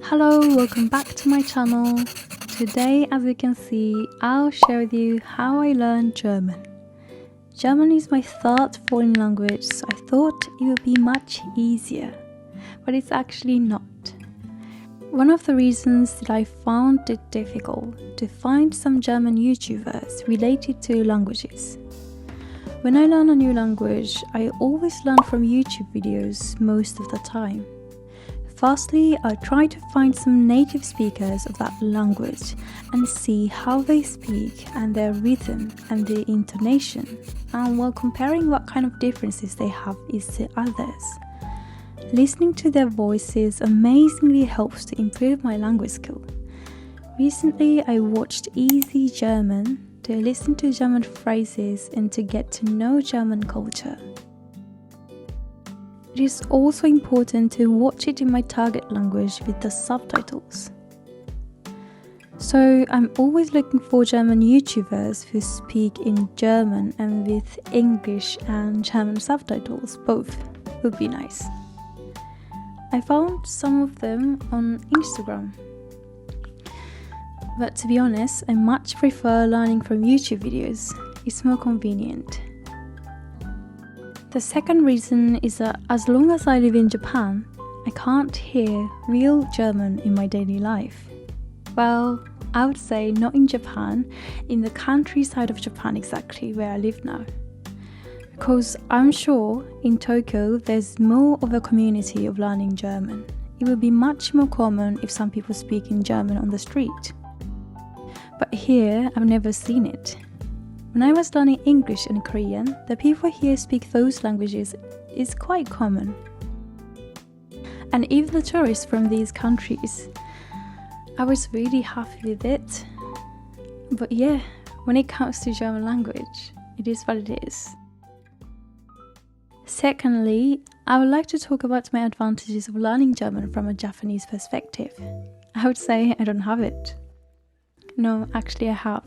Hello, welcome back to my channel. Today, as you can see, I'll share with you how I learned German. German is my third foreign language, so I thought it would be much easier, but it's actually not. One of the reasons that I found it difficult to find some German YouTubers related to languages. When I learn a new language, I always learn from YouTube videos most of the time. Firstly, I try to find some native speakers of that language and see how they speak and their rhythm and their intonation, and while comparing what kind of differences they have is to others. Listening to their voices amazingly helps to improve my language skill. Recently, I watched Easy German to listen to German phrases and to get to know German culture. It is also important to watch it in my target language with the subtitles. So I'm always looking for German YouTubers who speak in German and with English and German subtitles, both would be nice. I found some of them on Instagram. But to be honest, I much prefer learning from YouTube videos. It's more convenient. The second reason is that as long as I live in Japan, I can't hear real German in my daily life. Well, I would say not in Japan, in the countryside of Japan exactly where I live now. Because I'm sure in Tokyo there's more of a community of learning German. It would be much more common if some people speak in German on the street. But here, I've never seen it. When I was learning English and Korean, the people here speak those languages is quite common. And even the tourists from these countries, I was really happy with it. But yeah, when it comes to German language, it is what it is. Secondly, I would like to talk about my advantages of learning German from a Japanese perspective. I would say I don't have it. No, actually I have.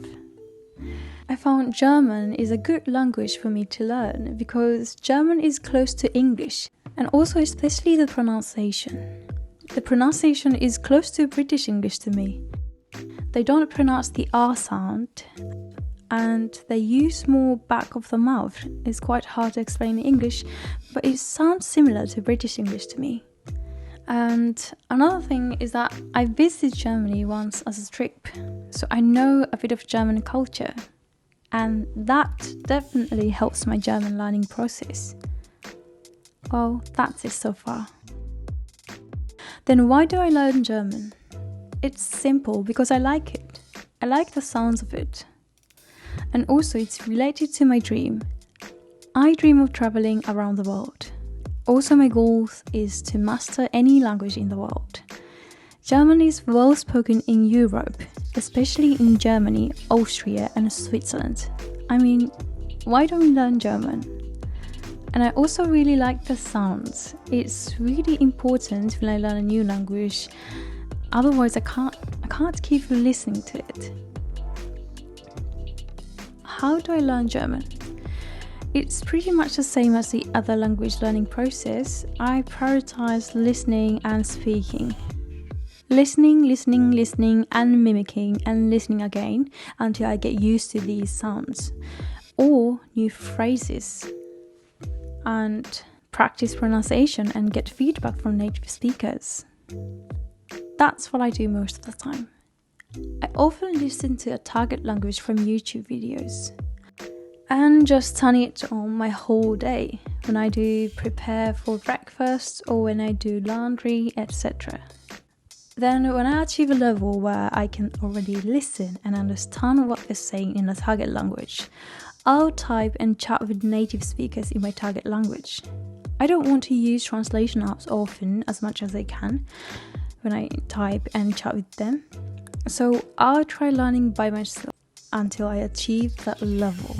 I found German is a good language for me to learn because German is close to English, and also especially the pronunciation. The pronunciation is close to British English to me. They don't pronounce the R sound and they use more back of the mouth. It's quite hard to explain in English, but it sounds similar to British English to me. And another thing is that I visited Germany once as a trip, so I know a bit of German culture, and that definitely helps my German learning process. Well, that's it so far. Then why do I learn German? It's simple because I like it. I like the sounds of it. And also it's related to my dream. I dream of traveling around the world. Also, my goal is to master any language in the world. German is well spoken in Europe, especially in Germany, Austria and Switzerland. I mean, why don't we learn German? And I also really like the sounds. It's really important when I learn a new language. Otherwise, I can't keep listening to it. How do I learn German? It's pretty much the same as the other language learning process. I prioritize listening and speaking. Listening and mimicking and listening again until I get used to these sounds or new phrases, and practice pronunciation and get feedback from native speakers. That's what I do most of the time. I often listen to a target language from YouTube videos and just turn it on my whole day when I do prepare for breakfast or when I do laundry, etc. Then when I achieve a level where I can already listen and understand what they're saying in the target language, I'll type and chat with native speakers in my target language. I don't want to use translation apps often as much as I can when I type and chat with them. So I'll try learning by myself until I achieve that level.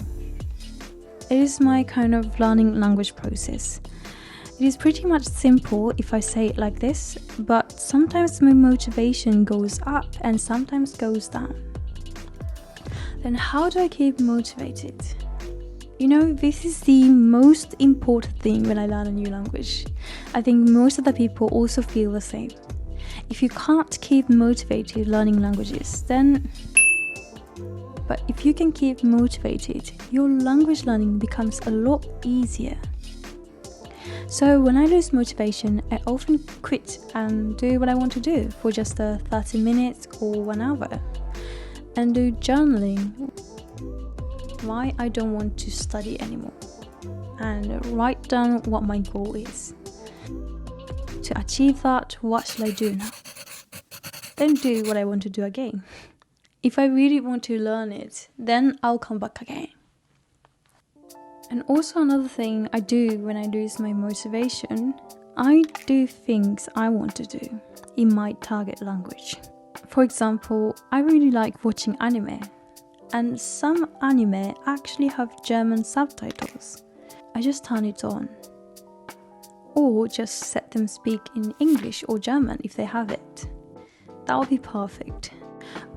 It is my kind of learning language process. It is pretty much simple if I say it like this, but sometimes my motivation goes up and sometimes goes down. Then how do I keep motivated? You know, this is the most important thing when I learn a new language. I think most of the people also feel the same. If you can't keep motivated learning languages, then... But if you can keep motivated, your language learning becomes a lot easier. So when I lose motivation, I often quit and do what I want to do for just 30 minutes or 1 hour. And do journaling, why I don't want to study anymore. And write down what my goal is. To achieve that, what should I do now? Then do what I want to do again. If I really want to learn it, then I'll come back again. And also another thing I do when I lose my motivation, I do things I want to do in my target language. For example, I really like watching anime, and some anime actually have German subtitles. I just turn it on. Or just set them speak in English or German if they have it. That would be perfect.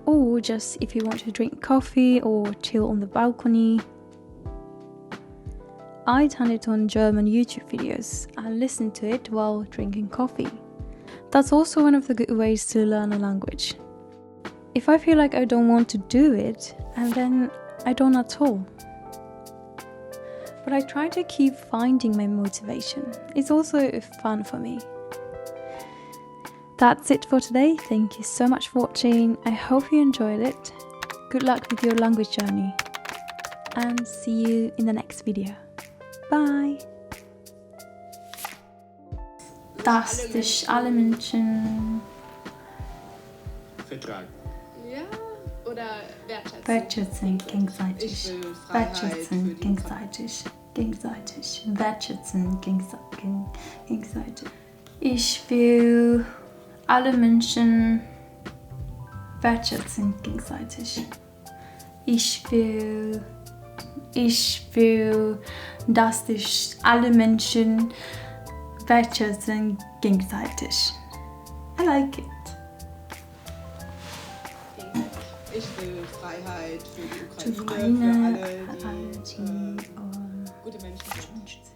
Or just if you want to drink coffee or chill on the balcony. I turn it on German YouTube videos and listen to it while drinking coffee. That's also one of the good ways to learn a language. If I feel like I don't want to do it, and then I don't at all. But I try to keep finding my motivation. It's also fun for me. That's it for today. Thank you so much for watching. I hope you enjoyed it. Good luck with your language journey. And see you in the next video. Bye! Dass dich alle Menschen vertragen. Ja, oder wertschätzen. Wertschätzen gegenseitig. Ich will Freiheit Wertschätzen für die gegenseitig. Gegenseitig. Wertschätzen gegenseitig. Ich will alle Menschen wertschätzen gegenseitig. Ich will, dass dich alle Menschen wertschätzen gegenseitig. I like it. Ich will Freiheit für die Für Ukraine, alle, für alle, die gute Menschen sind.